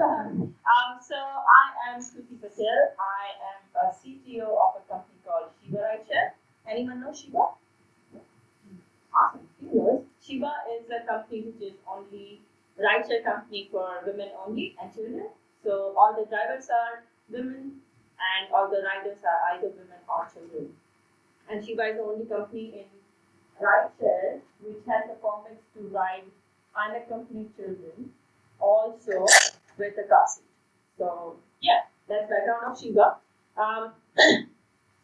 So I am Kruti Patel. I am a CTO of a company called Shiva Rideshare. Anyone know Shiva? Awesome. You know, Shiva is a company which is only rideshare company for women only and children. So all the drivers are women and all the riders are either women or children. And Shiva is the only company in rideshare which has the permits to ride unaccompanied children also with a car seat. So yeah, that's background of Shiva. Um,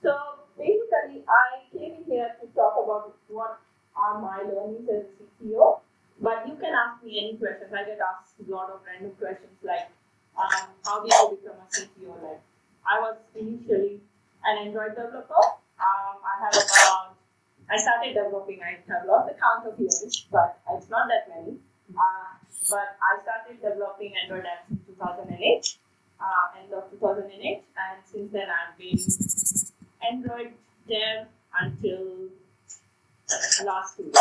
so basically, I came in here to talk about what are my learnings as a CTO. But you can ask me any questions. I get asked a lot of random questions like, how did you become a CTO? Like, I was initially an Android developer. I started developing. I have lost the count of years, but it's not that many. But I started developing Android apps in 2008, end of 2008, and since then I've been Android dev until last 2 years.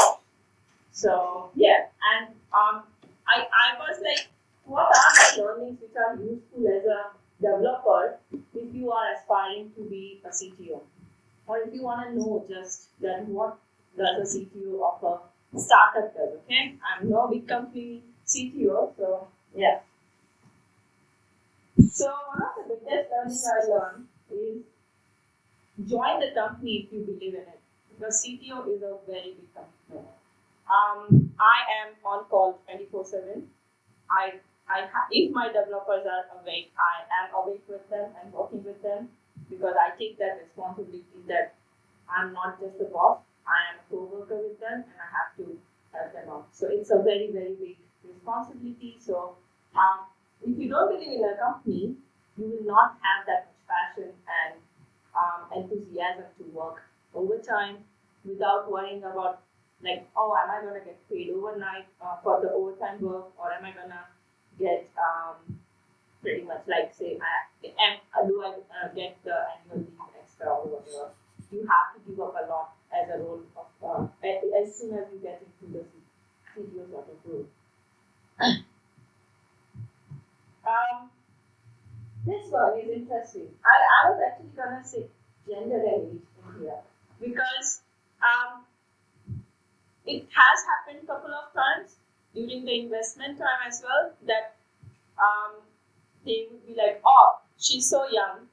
So yeah, and I was like, what are the learnings which are useful as a developer if you are aspiring to be a CTO, or if you want to know just that what does a CTO of a startup does? Okay, I'm no big company CTO, so yeah. So one of the biggest learnings I learned is join the company if you believe in it, because CTO is a very big company. I am on call 24/7. If my developers are awake, I am awake with them and working with them because I take that responsibility that I'm not just a boss, I am a co-worker with them and I have to help them out. So it's a very, very big responsibility. So if you don't believe in a company, you will not have that much passion and enthusiasm to work overtime without worrying about like, oh, am I going to get paid overnight for the overtime work, or am I going to get pretty much like say, do I get the annual leave extra or whatever? You have to give up a lot as a role of as soon as you get into the CTO sort of role. This one is interesting. I was actually gonna say gender and age in here because it has happened a couple of times during the investment time as well that they would be like, oh, she's so young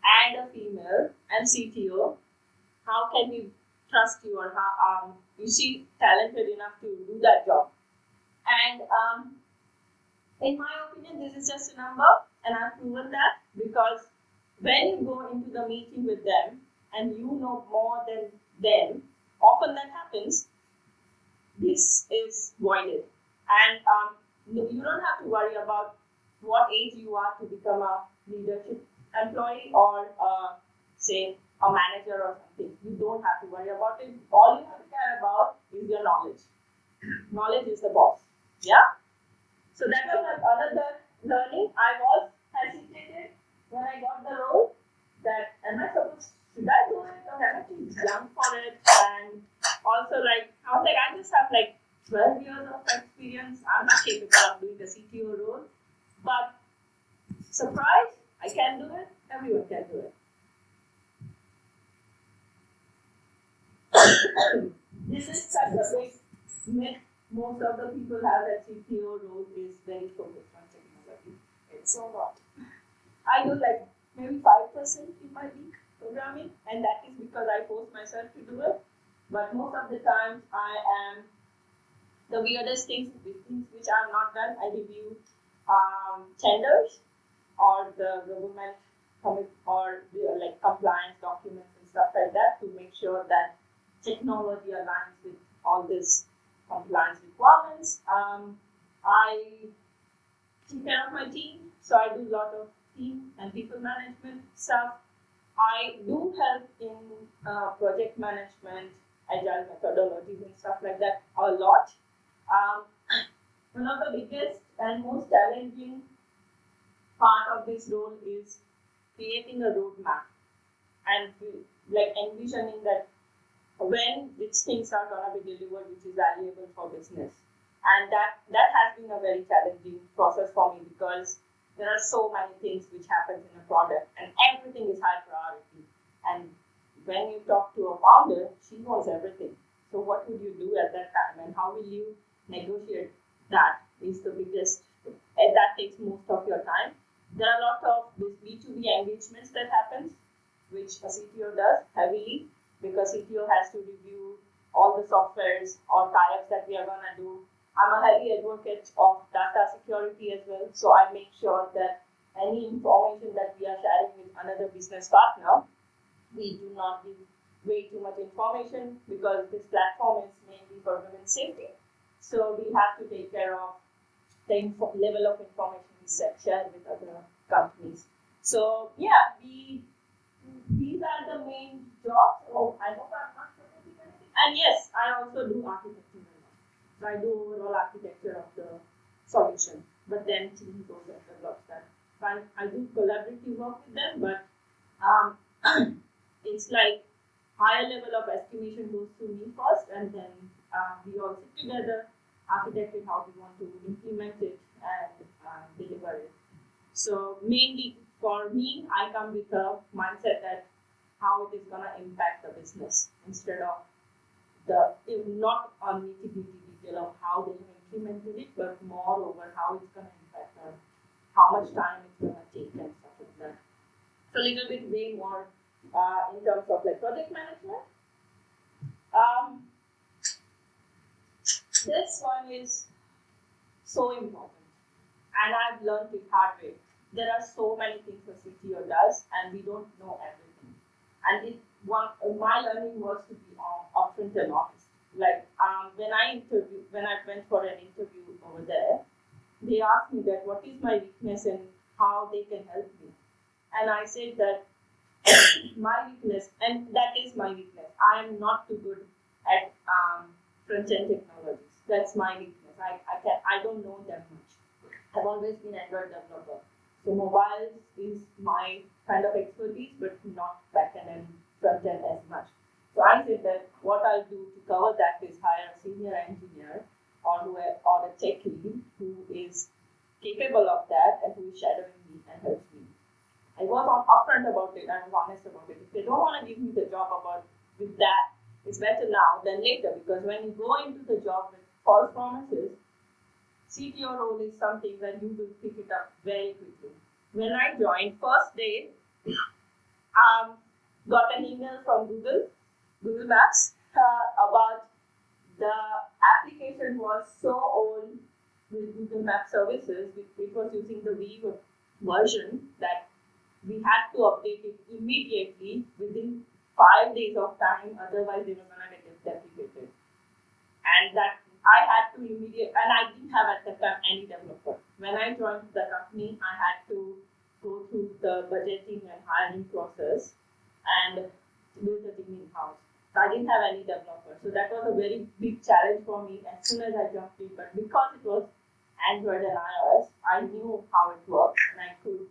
and a female and CTO. How can we trust you, or how is she talented enough to do that job? And in my opinion, this is just a number, and I've proven that because when you go into the meeting with them and you know more than them, often that happens. This is voided, and you don't have to worry about what age you are to become a leadership employee or say a manager or something. You don't have to worry about it. All you have to care about is your knowledge. Knowledge is the boss. Yeah. So that was another learning. I was hesitated when I got the role that should I do it or am I too young for it? And also I was like, I just have 12 years of experience. I'm not capable of doing the CTO role. But surprise, I can do it. Everyone can do it. This is such a big myth. Most of the people have that CTO role is very focused on technology. It's so not. I do maybe 5% in my week programming, and that is because I force myself to do it. But most of the times I am the weirdest things which I have not done. I review tenders or the government commit or compliance documents and stuff like that to make sure that technology aligns with all these compliance requirements. I take care of my team, so I do a lot of team and people management stuff. I do help in project management, agile methodologies and stuff like that a lot. One of the biggest and most challenging part of this role is creating a roadmap and envisioning that when which things are going to be delivered which is valuable for business. And that has been a very challenging process for me because there are so many things which happens in a product and everything is high priority. And when you talk to a founder, she knows everything. So what would you do at that time and how will you negotiate that is the biggest, and that takes most of your time. There are a lot of this B2B engagements that happens, which a CTO does heavily because CTO has to review all the softwares or tie-ups that we are going to do. I'm a heavy advocate of data security as well, so I make sure that any information that we are sharing with another business partner, we do not give way too much information because this platform is mainly for women's safety. So we have to take care of the level of information we share with other companies. So yeah, these are the main jobs. Oh, I hope I'm not forgetting anything. And yes, I also do architecture. So I do overall architecture of the solution, but then team goes and develops that. So I do collaborative work with them, but it's like higher level of estimation goes to me first, and then we all sit together, architect it how we want to implement it and deliver it. So mainly for me, I come with a mindset that how it is gonna impact the business instead of not on nitty-gritty detail of how they have implemented it, but more over how it's gonna impact them, how much time it's gonna take and stuff like that. So a little bit way more in terms of like project management. This one is so important, and I've learned it hard way. There are so many things a CTO does, and we don't know everything. And my learning was to be upfront and honest. Like when I went for an interview over there, they asked me that what is my weakness and how they can help me, and I said that my weakness, and that is my weakness. I am not too good at front-end technologies. That's my weakness. I don't know that much. I've always been Android developer. So mobiles is my kind of expertise, but not back-end and front-end as much. So I said that what I'll do to cover that is hire a senior engineer or a tech lead who is capable of that and who is shadowing me and helps me. I was upfront about it. I was honest about it. If they don't want to give me the job with that, it's better now than later, because when you go into the job with false promises, CTO role is something that you will pick it up very quickly. When I joined, first day, got an email from Google Maps about the application was so old with Google Map services. It was using the Wii version that we had to update it immediately within 5 days of time, otherwise they were going to get deprecated. And that I had to and I didn't have at the time any developer. When I joined the company, I had to go through the budgeting and hiring process and build the team in-house. So I didn't have any developer. So that was a very big challenge for me as soon as I jumped in. But because it was Android and iOS, I knew how it works and I could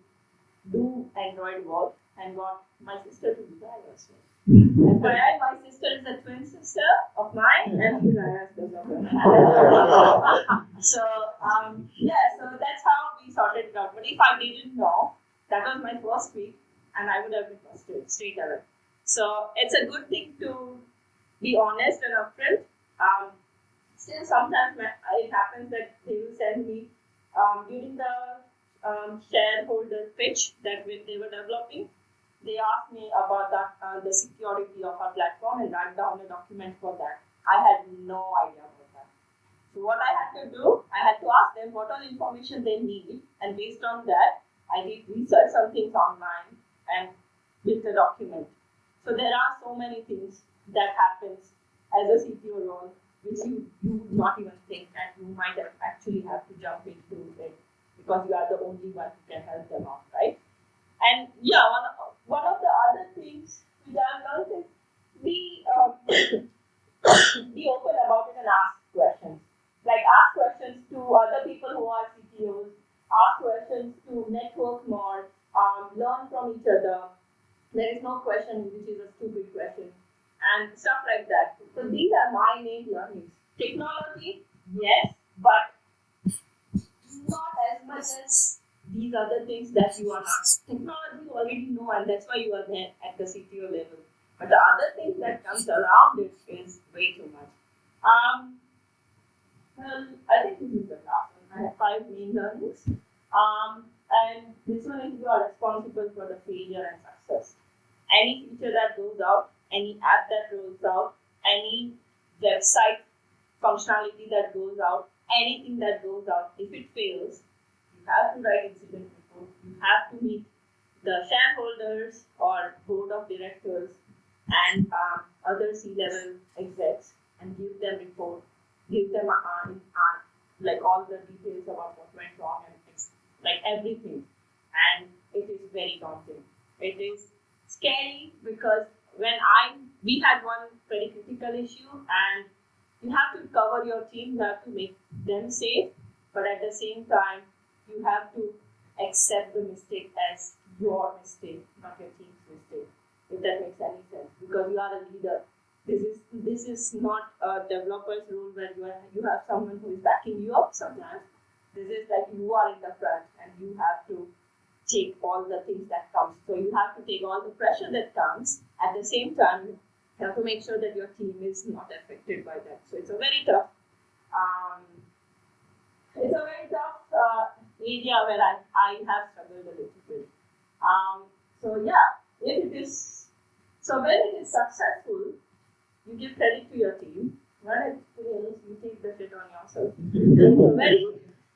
do Android work and got my sister to do the iOS work. FYI, my sister is a twin sister of mine and she's an iOS developer. So that's how we sorted it out. But if I didn't know, that was my first week and I would have been busted straight away. So it's a good thing to be honest and upfront. Still, sometimes it happens that they will send me during the shareholder pitch that they were developing. They asked me about the security of our platform and write down a document for that. I had no idea about that. So what I had to do, I had to ask them what all information they need, and based on that, I did research some things online and built a document. So there are so many things that happens as a CTO role which you would not even think, and you might actually have to jump into it because you are the only one who can help them out, right? And yeah, one of the other things which I've learned is be open about it and ask questions. Like ask questions to other people who are CTOs, ask questions to network more, learn from each other. There is no question which is a stupid question and stuff like that. So these are my main learnings. Technology, yes, but not as much as these other things that you are not. Technology you already know, and that's why you are there at the CTO level. But the other things that comes around it is way too much. Well, I think this is the last one. I have 5 main learnings. And this one is you are responsible for the failure and success. Any feature that goes out, any app that rolls out, any website functionality that goes out, anything that goes out, if it fails, you have to write incident report. You have to meet the shareholders or board of directors and other C-level execs and give them report, give them like all the details about what went wrong and like everything. And it is very daunting. It is scary because we had one very critical issue, and you have to cover your team, you have to make them safe, but at the same time, you have to accept the mistake as your mistake, not your team's mistake, if that makes any sense, because you are a leader. This is not a developer's role where you have someone who is backing you up sometimes. This is like you are in the front and you have to take all the things that comes. So you have to take all the pressure that comes. At the same time, you have to make sure that your team is not affected by that. So it's a very tough area where I have struggled a little bit. When it is successful, you give credit to your team. When it fails, you take the shit on yourself. It's a very,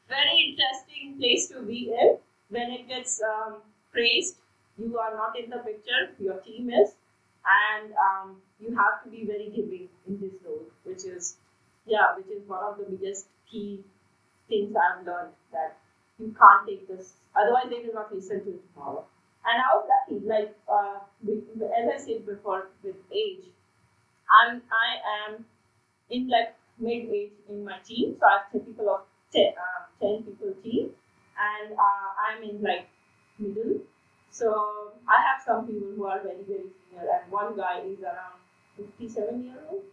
very interesting place to be in. When it gets praised, you are not in the picture, your team is, and you have to be very giving in this role, which is one of the biggest key things I've learned, that you can't take this, otherwise they will not listen to you tomorrow. And I was lucky, as I said before, with age, I am in like mid-age in my team, so I have 10 people team, and I'm in like middle. So I have some people who are very, very senior, and one guy is around 57 years old.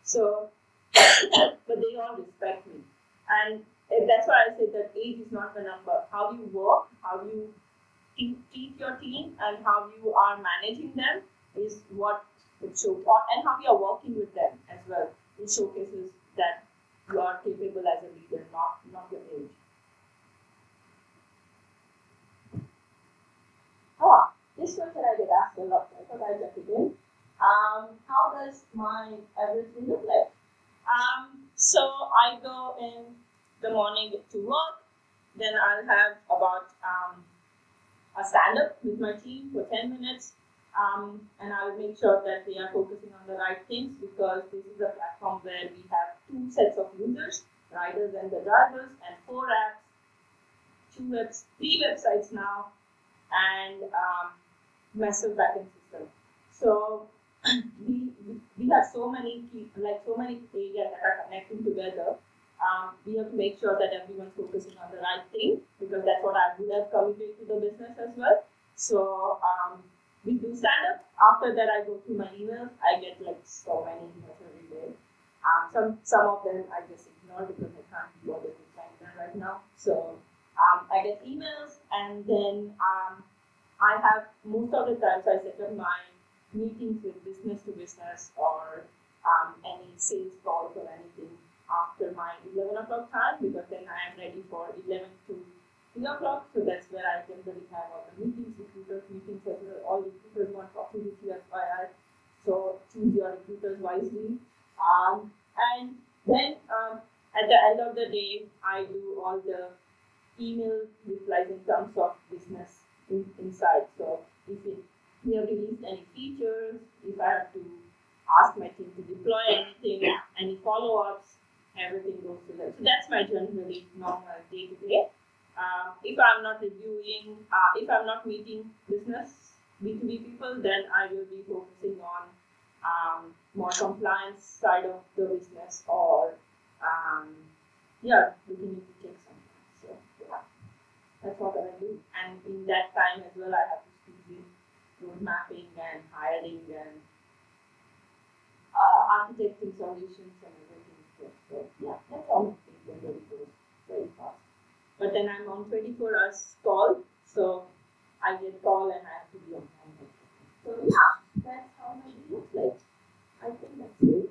So, but they all respect me, and that's why I say that age is not the number. How you work, how you treat your team, and how you are managing them is what it shows, and how you are working with them as well. It showcases that you are capable as a leader, not your age. This question I get asked a lot, so I thought I'd get it in. How does my average day look like? So I go in the morning to work, then I'll have about a stand-up with my team for 10 minutes, and I'll make sure that they are focusing on the right things, because this is a platform where we have 2 sets of users, riders and the drivers, and 4 apps, 3 websites now, and massive backend system. So we have so many areas that are connecting together. We have to make sure that everyone's focusing on the right thing, because that's what I would have committed to the business as well. So we do stand up. After that, I go through my emails. I get like so many emails every day. Some of them I just ignore because I can't be bothered with them right now. So I get emails, and then I have most of the times I set up my meetings with business to business or any sales calls or anything after my 11 o'clock time, because then I am ready for 11 to 3 o'clock. So that's where I generally have all the meetings, recruiters meetings as well. All recruiters want talking with you, FYI. So choose your recruiters wisely. And then at the end of the day, I do all the email replies in terms of business inside. So if we have released any features, if I have to ask my team to deploy anything, any follow-ups, everything goes to them. So that's my generally normal day-to-day. If I'm not reviewing, if I'm not meeting business B2B people, then I will be focusing on more compliance side of the business, or looking into checks sometimes. So yeah, that's what I do. And in that time as well, I have to squeeze in road mapping and hiring and architecting solutions and everything. So yeah, that's all. It goes very fast. But then I'm on 24 hours call, so I get call and I have to be on time. So yeah, that's how my day looks like. I think that's it.